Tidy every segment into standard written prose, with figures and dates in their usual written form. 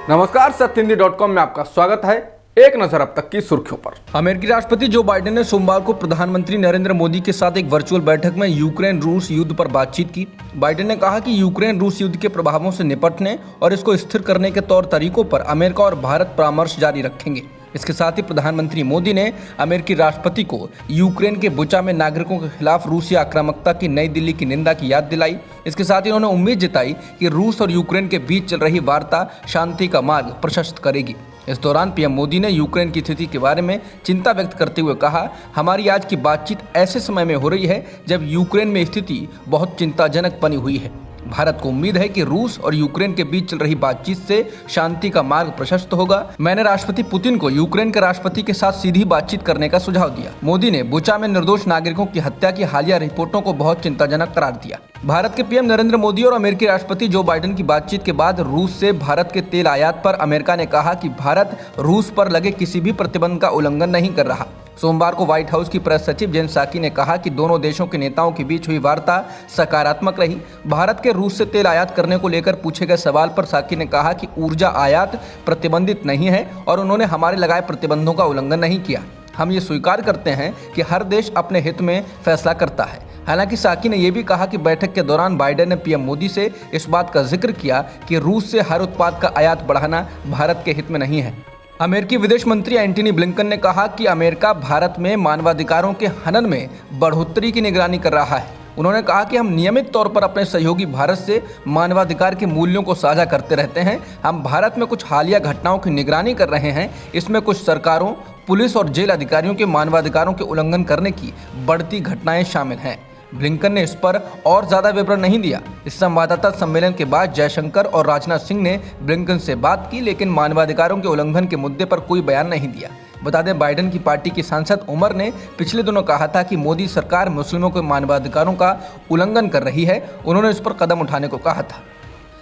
नमस्कार, सत्यहिंदी.com में आपका स्वागत है। एक नजर अब तक की सुर्खियों पर। अमेरिकी राष्ट्रपति जो बाइडेन ने सोमवार को प्रधानमंत्री नरेंद्र मोदी के साथ एक वर्चुअल बैठक में यूक्रेन रूस युद्ध पर बातचीत की। बाइडेन ने कहा कि यूक्रेन रूस युद्ध के प्रभावों से निपटने और इसको स्थिर करने के तौर तरीकों पर अमेरिका और भारत परामर्श जारी रखेंगे। इसके साथ ही प्रधानमंत्री मोदी ने अमेरिकी राष्ट्रपति को यूक्रेन के बुचा में नागरिकों के खिलाफ रूसी आक्रामकता की नई दिल्ली की निंदा की याद दिलाई। इसके साथ ही उन्होंने उम्मीद जताई कि रूस और यूक्रेन के बीच चल रही वार्ता शांति का मार्ग प्रशस्त करेगी। इस दौरान पीएम मोदी ने यूक्रेन की स्थिति के बारे में चिंता व्यक्त करते हुए कहा, हमारी आज की बातचीत ऐसे समय में हो रही है जब यूक्रेन में स्थिति बहुत चिंताजनक बनी हुई है। भारत को उम्मीद है कि रूस और यूक्रेन के बीच चल रही बातचीत से शांति का मार्ग प्रशस्त होगा। मैंने राष्ट्रपति पुतिन को यूक्रेन के राष्ट्रपति के साथ सीधी बातचीत करने का सुझाव दिया। मोदी ने बुचा में निर्दोष नागरिकों की हत्या की हालिया रिपोर्टों को बहुत चिंताजनक करार दिया। भारत के पीएम नरेंद्र मोदी और अमेरिकी राष्ट्रपति जो बाइडेन की बातचीत के बाद रूस से भारत के तेल आयात पर अमेरिका ने कहा कि भारत रूस पर लगे किसी भी प्रतिबंध का उल्लंघन नहीं कर रहा। सोमवार को व्हाइट हाउस की प्रेस सचिव जेन साकी ने कहा कि दोनों देशों के नेताओं के बीच हुई वार्ता सकारात्मक रही। भारत के रूस से तेल आयात करने को लेकर पूछे गए सवाल पर साकी ने कहा कि ऊर्जा आयात प्रतिबंधित नहीं है और उन्होंने हमारे लगाए प्रतिबंधों का उल्लंघन नहीं किया। हम ये स्वीकार करते हैं कि हर देश अपने हित में फैसला करता है। हालांकि साकी ने यह भी कहा कि बैठक के दौरान बाइडेन ने पीएम मोदी से इस बात का जिक्र किया कि रूस से हर उत्पाद का आयात बढ़ाना भारत के हित में नहीं है। अमेरिकी विदेश मंत्री एंटनी ब्लिंकन ने कहा कि अमेरिका भारत में मानवाधिकारों के हनन में बढ़ोतरी की निगरानी कर रहा है। उन्होंने कहा कि हम नियमित तौर पर अपने सहयोगी भारत से मानवाधिकार के मूल्यों को साझा करते रहते हैं। हम भारत में कुछ हालिया घटनाओं की निगरानी कर रहे हैं। इसमें कुछ सरकारों, पुलिस और जेल अधिकारियों के मानवाधिकारों के उल्लंघन करने की बढ़ती घटनाएं शामिल हैं। ब्लिंकन ने इस पर और ज़्यादा विवरण नहीं दिया। इस संवाददाता सम्मेलन के बाद जयशंकर और राजनाथ सिंह ने ब्लिंकन से बात की, लेकिन मानवाधिकारों के उल्लंघन के मुद्दे पर कोई बयान नहीं दिया। बता दें, बाइडेन की पार्टी के सांसद उमर ने पिछले दिनों कहा था कि मोदी सरकार मुस्लिमों के मानवाधिकारों का उल्लंघन कर रही है। उन्होंने इस पर कदम उठाने को कहा था।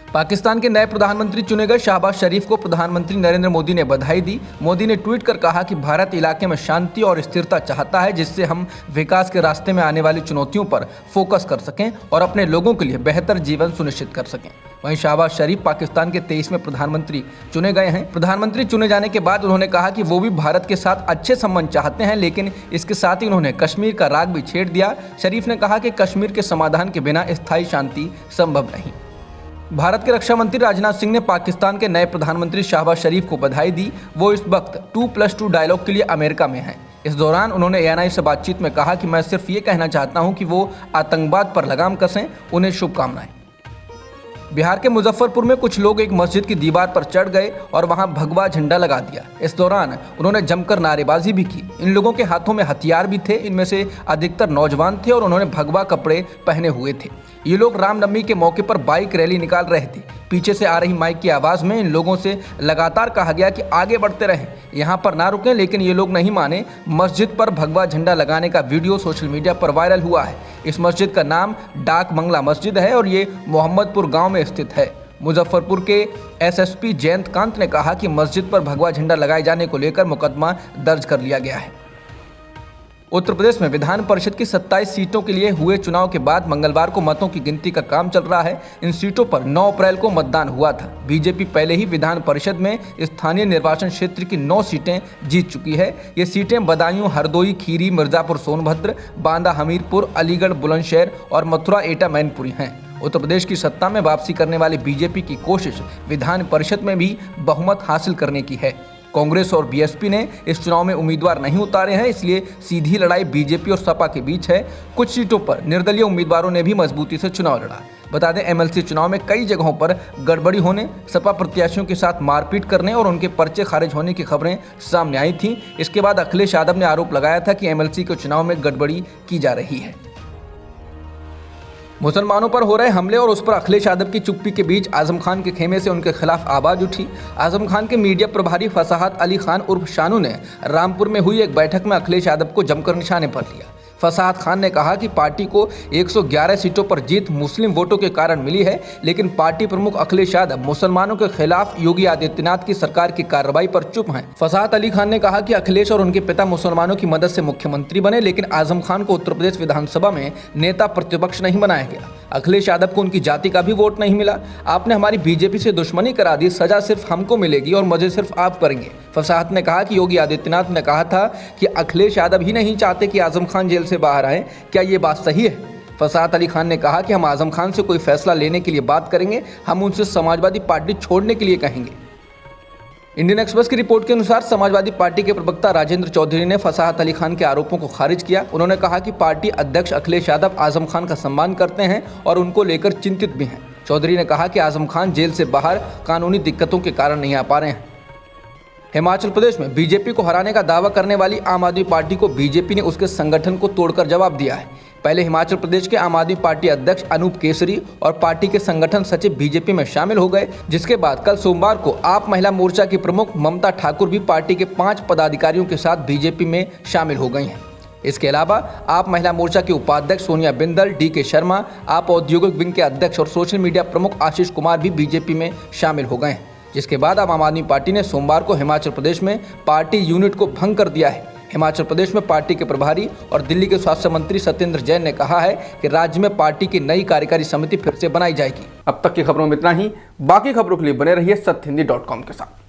पाकिस्तान के नए प्रधानमंत्री चुने गए शहबाज शरीफ को प्रधानमंत्री नरेंद्र मोदी ने बधाई दी। मोदी ने ट्वीट कर कहा कि भारत इलाके में शांति और स्थिरता चाहता है, जिससे हम विकास के रास्ते में आने वाली चुनौतियों पर फोकस कर सकें और अपने लोगों के लिए बेहतर जीवन सुनिश्चित कर सकें। वहीं शहबाज शरीफ पाकिस्तान के 23वें प्रधानमंत्री चुने गए हैं। प्रधानमंत्री चुने जाने के बाद उन्होंने कहा कि वो भी भारत के साथ अच्छे संबंध चाहते हैं, लेकिन इसके साथ ही उन्होंने कश्मीर का राग भी छेड़ दिया। शरीफ ने कहा कि कश्मीर के समाधान के बिना स्थायी शांति संभव नहीं। भारत के रक्षा मंत्री राजनाथ सिंह ने पाकिस्तान के नए प्रधानमंत्री शहबाज शरीफ को बधाई दी। वो इस वक्त 2+2 डायलॉग के लिए अमेरिका में हैं। इस दौरान उन्होंने एएनआई से बातचीत में कहा कि मैं सिर्फ ये कहना चाहता हूं कि वो आतंकवाद पर लगाम कसें। उन्हें शुभकामनाएं। बिहार के मुजफ्फरपुर में कुछ लोग एक मस्जिद की दीवार पर चढ़ गए और वहां भगवा झंडा लगा दिया। इस दौरान उन्होंने जमकर नारेबाजी भी की। इन लोगों के हाथों में हथियार भी थे। इनमें से अधिकतर नौजवान थे और उन्होंने भगवा कपड़े पहने हुए थे। ये लोग रामनवमी के मौके पर बाइक रैली निकाल रहे थे। पीछे से आ रही माइक की आवाज़ में इन लोगों से लगातार कहा गया कि आगे बढ़ते रहें, यहाँ पर ना रुकें, लेकिन ये लोग नहीं माने। मस्जिद पर भगवा झंडा लगाने का वीडियो सोशल मीडिया पर वायरल हुआ है। इस मस्जिद का नाम डाक बंगला मस्जिद है और ये मोहम्मदपुर गांव में स्थित है। मुजफ्फरपुर के एसएसपी जयंत कांत ने कहा कि मस्जिद पर भगवा झंडा लगाए जाने को लेकर मुकदमा दर्ज कर लिया गया है। उत्तर प्रदेश में विधान परिषद की 27 सीटों के लिए हुए चुनाव के बाद मंगलवार को मतों की गिनती का काम चल रहा है। इन सीटों पर 9 अप्रैल को मतदान हुआ था। बीजेपी पहले ही विधान परिषद में स्थानीय निर्वाचन क्षेत्र की 9 सीटें जीत चुकी है। ये सीटें बदायूं, हरदोई, खीरी, मिर्जापुर सोनभद्र, बांदा हमीरपुर, अलीगढ़ बुलंदशहर और मथुरा एटा मैनपुरी हैं। उत्तर प्रदेश की सत्ता में वापसी करने वाली बीजेपी की कोशिश विधान परिषद में भी बहुमत हासिल करने की है। कांग्रेस और बीएसपी ने इस चुनाव में उम्मीदवार नहीं उतारे हैं, इसलिए सीधी लड़ाई बीजेपी और सपा के बीच है। कुछ सीटों पर निर्दलीय उम्मीदवारों ने भी मजबूती से चुनाव लड़ा। बता दें, एमएलसी चुनाव में कई जगहों पर गड़बड़ी होने, सपा प्रत्याशियों के साथ मारपीट करने और उनके पर्चे खारिज होने की खबरें सामने आई थीं। इसके बाद अखिलेश यादव ने आरोप लगाया था कि एमएलसी के चुनाव में गड़बड़ी की जा रही है। मुसलमानों पर हो रहे हमले और उस पर अखिलेश यादव की चुप्पी के बीच आजम खान के खेमे से उनके खिलाफ आवाज उठी। आजम खान के मीडिया प्रभारी फसाहत अली खान उर्फ शानू ने रामपुर में हुई एक बैठक में अखिलेश यादव को जमकर निशाने पर लिया। फसाहत खान ने कहा कि पार्टी को 111 सीटों पर जीत मुस्लिम वोटों के कारण मिली है, लेकिन पार्टी प्रमुख अखिलेश यादव मुसलमानों के खिलाफ योगी आदित्यनाथ की सरकार की कार्रवाई पर चुप हैं। फसाहत अली खान ने कहा कि अखिलेश और उनके पिता मुसलमानों की मदद से मुख्यमंत्री बने, लेकिन आजम खान को उत्तर प्रदेश विधानसभा में नेता प्रतिपक्ष नहीं बनाया गया। अखिलेश यादव को उनकी जाति का भी वोट नहीं मिला। आपने हमारी बीजेपी से दुश्मनी करा दी, सजा सिर्फ हमको मिलेगी और मजे सिर्फ आप करेंगे। फसाहत ने कहा कि योगी आदित्यनाथ ने कहा था कि अखिलेश यादव ही नहीं चाहते कि आजम खान जेल से बाहर आए। क्या ये बात सही है? फसाहत अली खान ने कहा कि हम आजम खान से कोई फैसला लेने के लिए बात करेंगे, हम उनसे समाजवादी पार्टी छोड़ने के लिए कहेंगे। इंडियन एक्सप्रेस की रिपोर्ट के अनुसार समाजवादी पार्टी के प्रवक्ता राजेंद्र चौधरी ने फसाहत अली खान के आरोपों को खारिज किया। उन्होंने कहा कि पार्टी अध्यक्ष अखिलेश यादव आजम खान का सम्मान करते हैं और उनको लेकर चिंतित भी हैं। चौधरी ने कहा कि आजम खान जेल से बाहर कानूनी दिक्कतों के कारण नहीं आ पा रहे हैं। हिमाचल प्रदेश में बीजेपी को हराने का दावा करने वाली आम आदमी पार्टी को बीजेपी ने उसके संगठन को तोड़कर जवाब दिया है। पहले हिमाचल प्रदेश के आम आदमी पार्टी अध्यक्ष अनूप केसरी और पार्टी के संगठन सचिव बीजेपी में शामिल हो गए, जिसके बाद कल सोमवार को आप महिला मोर्चा की प्रमुख ममता ठाकुर भी पार्टी के 5 पदाधिकारियों के साथ बीजेपी में शामिल हो गई हैं। इसके अलावा आप महिला मोर्चा के उपाध्यक्ष सोनिया बिंदल, DK शर्मा, आप औद्योगिक विंग के अध्यक्ष और सोशल मीडिया प्रमुख आशीष कुमार भी बीजेपी में शामिल हो गए हैं, जिसके बाद अब आम आदमी पार्टी ने सोमवार को हिमाचल प्रदेश में पार्टी यूनिट को भंग कर दिया है। हिमाचल प्रदेश में पार्टी के प्रभारी और दिल्ली के स्वास्थ्य मंत्री सत्येंद्र जैन ने कहा है कि राज्य में पार्टी की नई कार्यकारी समिति फिर से बनाई जाएगी। अब तक की खबरों में इतना ही। बाकी खबरों के लिए बने रहिए सत्यहिंदी.com के साथ।